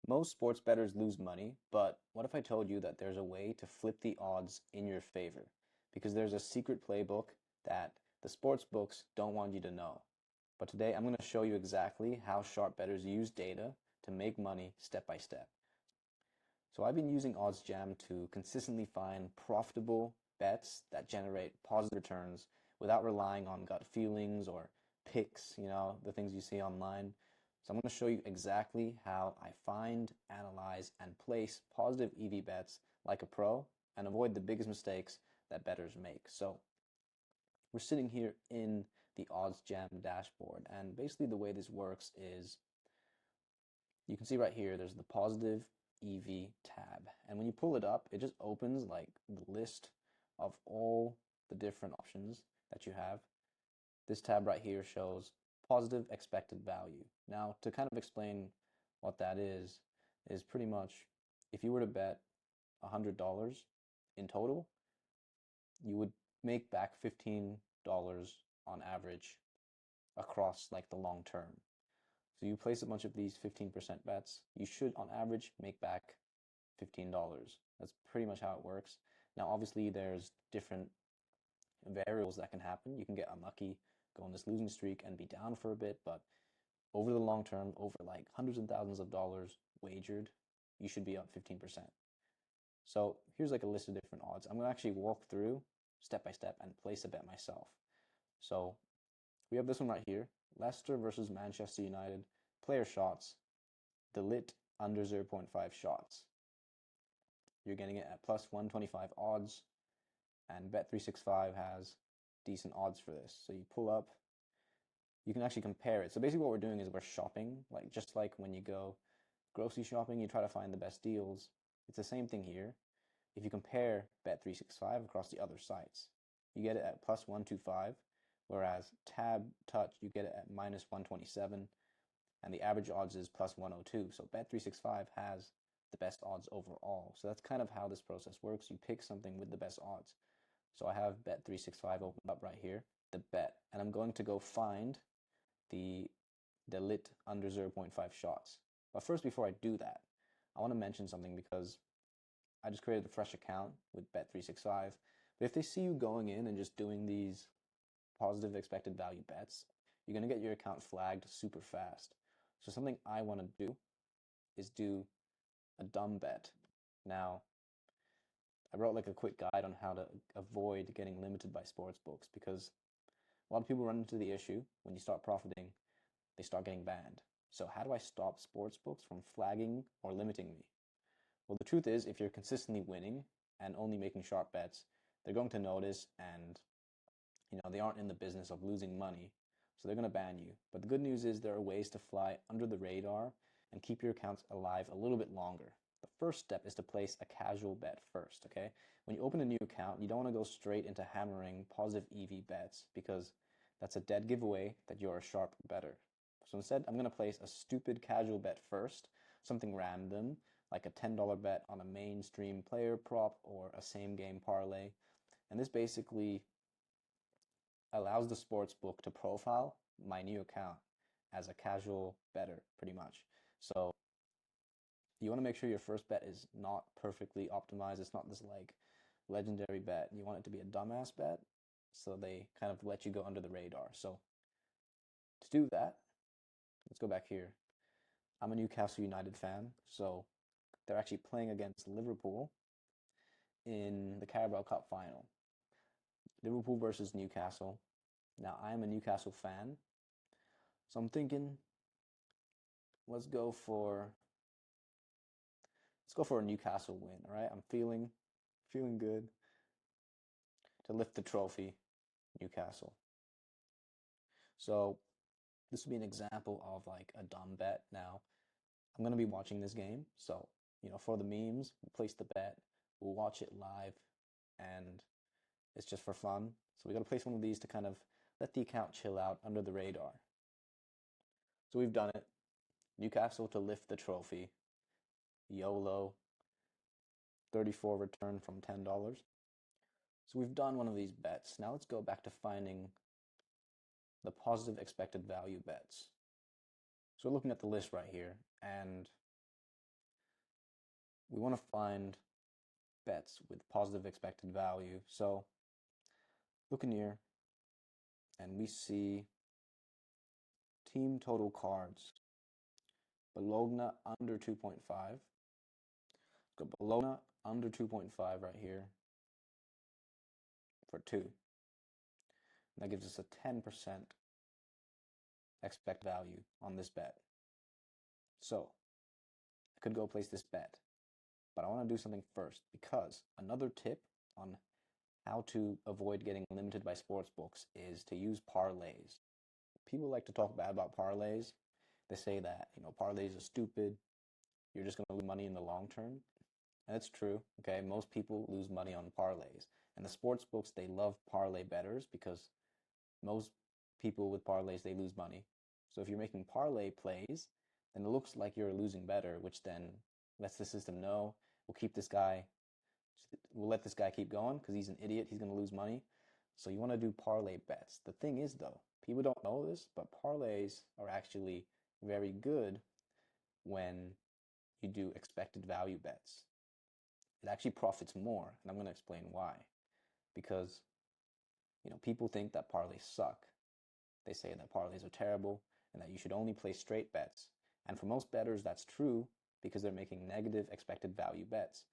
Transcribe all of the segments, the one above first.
Most sports bettors lose money, but what if I told you that there's a way to flip the odds in your favor? Because there's a secret playbook that the sports books don't want you to know. But today I'm going to show you exactly how sharp bettors use data to make money step by step. So I've been using OddsJam to consistently find profitable bets that generate positive returns without relying on gut feelings or picks, the things you see online. So I'm going to show you exactly how I find, analyze, and place positive EV bets like a pro and avoid the biggest mistakes that bettors make. So we're sitting here in the OddsJam dashboard, and basically the way this works is you can see right here, there's the positive EV tab. And when you pull it up, it just opens like the list of all the different options that you have. This tab right here shows positive expected value. Now, to kind of explain what that is pretty much if you were to bet $100 in total, you would make back $15 on average across like the long term. So you place a bunch of these 15% bets, you should on average make back $15. That's pretty much how it works. Now, obviously, there's different variables that can happen. You can get unlucky, go on this losing streak, and be down for a bit, but over the long term, over like hundreds and thousands of dollars wagered, you should be up 15%. So here's like a list of different odds. I'm going to actually walk through step by step and place a bet myself. So we have this one right here, Leicester versus Manchester United, player shots, the lit under 0.5 shots. You're getting it at plus 125 odds, and Bet365 has decent odds for this. So you pull up, you can actually compare it. So basically what we're doing is we're shopping, like just like when you go grocery shopping, you try to find the best deals. It's the same thing here. If you compare Bet365 across the other sites, you get it at plus 125, whereas Tab Touch, you get it at minus 127, and the average odds is plus 102. So Bet365 has the best odds overall. So that's kind of how this process works. You pick something with the best odds. So I have Bet365 opened up right here, the bet, and I'm going to go find the lit under 0.5 shots. But first, before I do that, I want to mention something because I just created a fresh account with Bet365. But if they see you going in and just doing these positive expected value bets, you're going to get your account flagged super fast. So something I want to do is do a dumb bet. Now, I wrote like a quick guide on how to avoid getting limited by sports books because a lot of people run into the issue when you start profiting, they start getting banned. So how do I stop sports books from flagging or limiting me? Well, the truth is if you're consistently winning and only making sharp bets, they're going to notice and they aren't in the business of losing money, so they're going to ban you. But the good news is there are ways to fly under the radar and keep your accounts alive a little bit longer. The first step is to place a casual bet first, okay? When you open a new account, you don't want to go straight into hammering positive EV bets because that's a dead giveaway that you're a sharp bettor. So instead, I'm going to place a stupid casual bet first, something random, like a $10 bet on a mainstream player prop or a same game parlay. And this basically allows the sports book to profile my new account as a casual bettor, pretty much. So you want to make sure your first bet is not perfectly optimized. It's not this like legendary bet. You want it to be a dumbass bet, so they kind of let you go under the radar. So to do that, let's go back here. I'm a Newcastle United fan, so they're actually playing against Liverpool in the Carabao Cup final. Liverpool versus Newcastle. Now, I'm a Newcastle fan, so I'm thinking let's go for a Newcastle win, all right? I'm feeling good to lift the trophy, Newcastle. So this would be an example of like a dumb bet. Now, I'm going to be watching this game, so for the memes, we'll place the bet, we'll watch it live, and it's just for fun. So we got to place one of these to kind of let the account chill out under the radar. So we've done it. Newcastle to lift the trophy. YOLO. 34 return from $10. So we've done one of these bets. Now let's go back to finding the positive expected value bets. So we're looking at the list right here, and we want to find bets with positive expected value. So look in here and we see team total cards. Bologna under 2.5. Go Bologna under 2.5 right here for 2. That gives us a 10% expect value on this bet. So I could go place this bet, but I want to do something first, because another tip on how to avoid getting limited by sportsbooks is to use parlays. People like to talk bad about parlays. They say that, parlays are stupid. You're just going to lose money in the long term. And it's true. Okay, most people lose money on parlays. And the sports books, they love parlay bettors because most people with parlays, they lose money. So if you're making parlay plays, then it looks like you're a losing bettor, which then lets the system know we'll let this guy keep going because he's an idiot. He's going to lose money. So you want to do parlay bets. The thing is, though, people don't know this, but parlays are actually very good when you do expected value bets. It actually profits more, and I'm going to explain why. Because, people think that parlays suck. They say that parlays are terrible and that you should only play straight bets. And for most bettors, that's true because they're making negative expected value bets.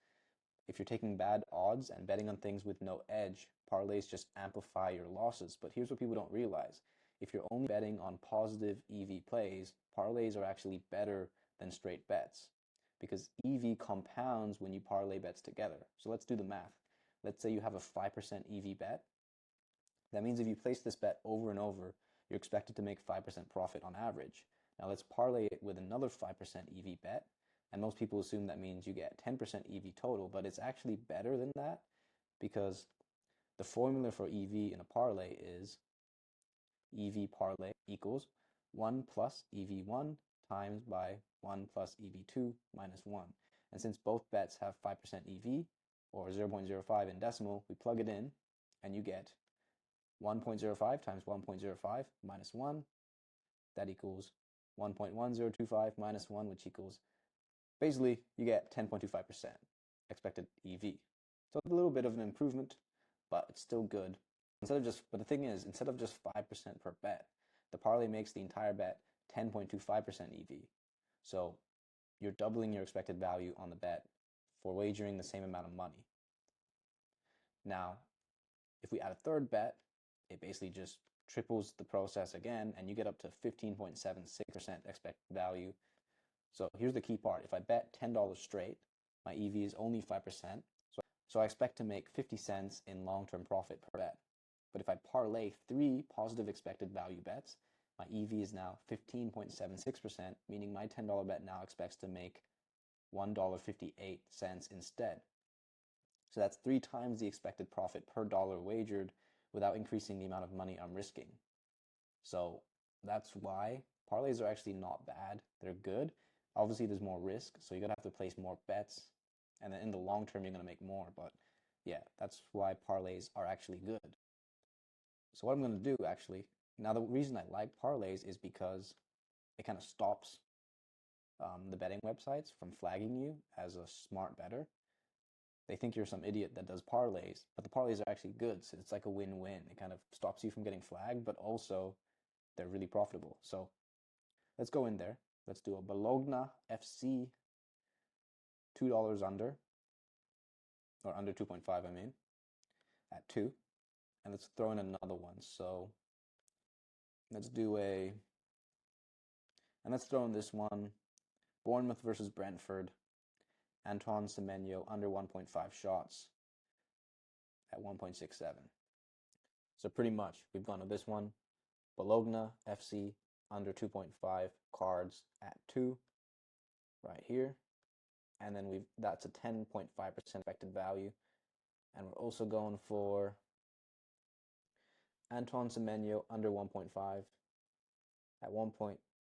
If you're taking bad odds and betting on things with no edge, parlays just amplify your losses. But here's what people don't realize. If you're only betting on positive EV plays, parlays are actually better than straight bets because EV compounds when you parlay bets together. So let's do the math. Let's say you have a 5% EV bet. That means if you place this bet over and over, you're expected to make 5% profit on average. Now let's parlay it with another 5% EV bet. And most people assume that means you get 10% EV total, but it's actually better than that because the formula for EV in a parlay is EV parlay equals 1 plus EV1 times by 1 plus EV2 minus 1. And since both bets have 5% EV, or 0.05 in decimal, we plug it in and you get 1.05 times 1.05 minus 1. That equals 1.1025 minus 1, which equals, basically, you get 10.25% expected EV. So it's a little bit of an improvement, but it's still good. But the thing is, instead of just 5% per bet, the parlay makes the entire bet 10.25% EV. So you're doubling your expected value on the bet for wagering the same amount of money. Now, if we add a third bet, it basically just triples the process again, and you get up to 15.76% expected value. So here's the key part. If I bet $10 straight, my EV is only 5%. So I expect to make 50 cents in long-term profit per bet. But if I parlay 3 positive expected value bets, my EV is now 15.76%, meaning my $10 bet now expects to make $1.58 instead. So that's 3 times the expected profit per dollar wagered without increasing the amount of money I'm risking. So that's why parlays are actually not bad. They're good. Obviously, there's more risk, so you're going to have to place more bets. And then in the long term, you're going to make more. But yeah, that's why parlays are actually good. So what I'm going to do, actually, now the reason I like parlays is because it kind of stops the betting websites from flagging you as a smart bettor. They think you're some idiot that does parlays, but the parlays are actually good. So it's like a win-win. It kind of stops you from getting flagged, but also they're really profitable. So let's go in there. Let's do a Bologna FC $2 under, or under 2.5, I mean, at 2. And let's throw in another one. So let's throw in this one, Bournemouth versus Brentford, Antoine Semenyo under 1.5 shots at 1.67. So pretty much we've gone to this one, Bologna FC under 2.5 cards at 2 right here. And then that's a 10.5% expected value. And we're also going for Antoine Semenyo under 1.5 at 1.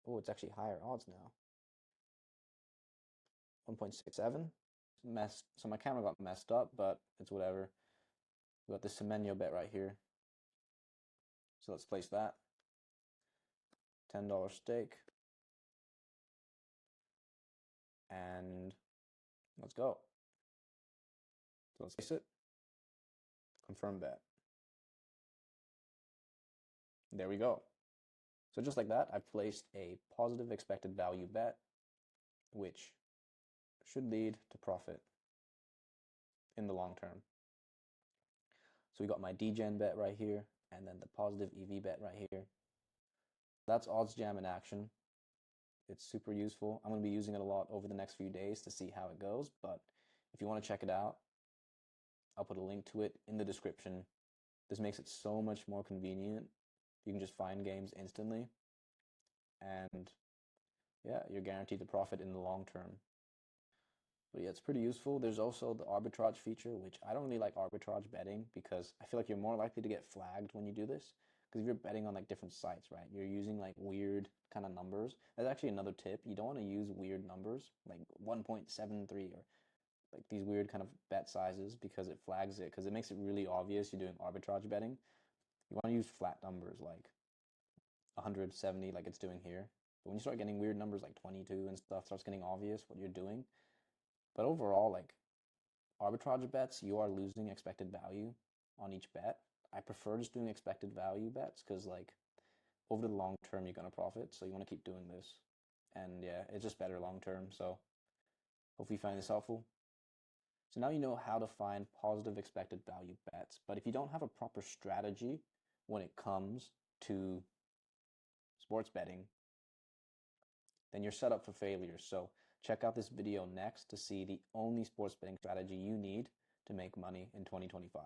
Oh, it's actually higher odds now. 1.67. So my camera got messed up, but it's whatever. We got the Semenyo bet right here. So let's place that. $10 stake. And Let's go. So let's place it. Confirm bet. There we go. So just like that, I've placed a positive expected value bet, which should lead to profit in the long term. So we got my DGen bet right here, and then the positive EV bet right here. That's OddsJam in action. It's super useful. I'm going to be using it a lot over the next few days to see how it goes, but if you want to check it out, I'll put a link to it in the description. This makes it so much more convenient. You can just find games instantly, and yeah, you're guaranteed to profit in the long term. But yeah, it's pretty useful. There's also the arbitrage feature, which I don't really like arbitrage betting because I feel like you're more likely to get flagged when you do this. Because if you're betting on like different sites, right, you're using like weird kind of numbers. That's actually another tip. You don't want to use weird numbers like 1.73 or like these weird kind of bet sizes because it flags it, because it makes it really obvious you're doing arbitrage betting. You want to use flat numbers like 170 like it's doing here. But when you start getting weird numbers like 22 and stuff, starts getting obvious what you're doing. But overall, like arbitrage bets, you are losing expected value on each bet. I prefer just doing expected value bets because like over the long term, you're going to profit. So you want to keep doing this. And yeah, it's just better long term. So hopefully you find this helpful. So now you know how to find positive expected value bets. But if you don't have a proper strategy when it comes to sports betting, then you're set up for failure. So check out this video next to see the only sports betting strategy you need to make money in 2025.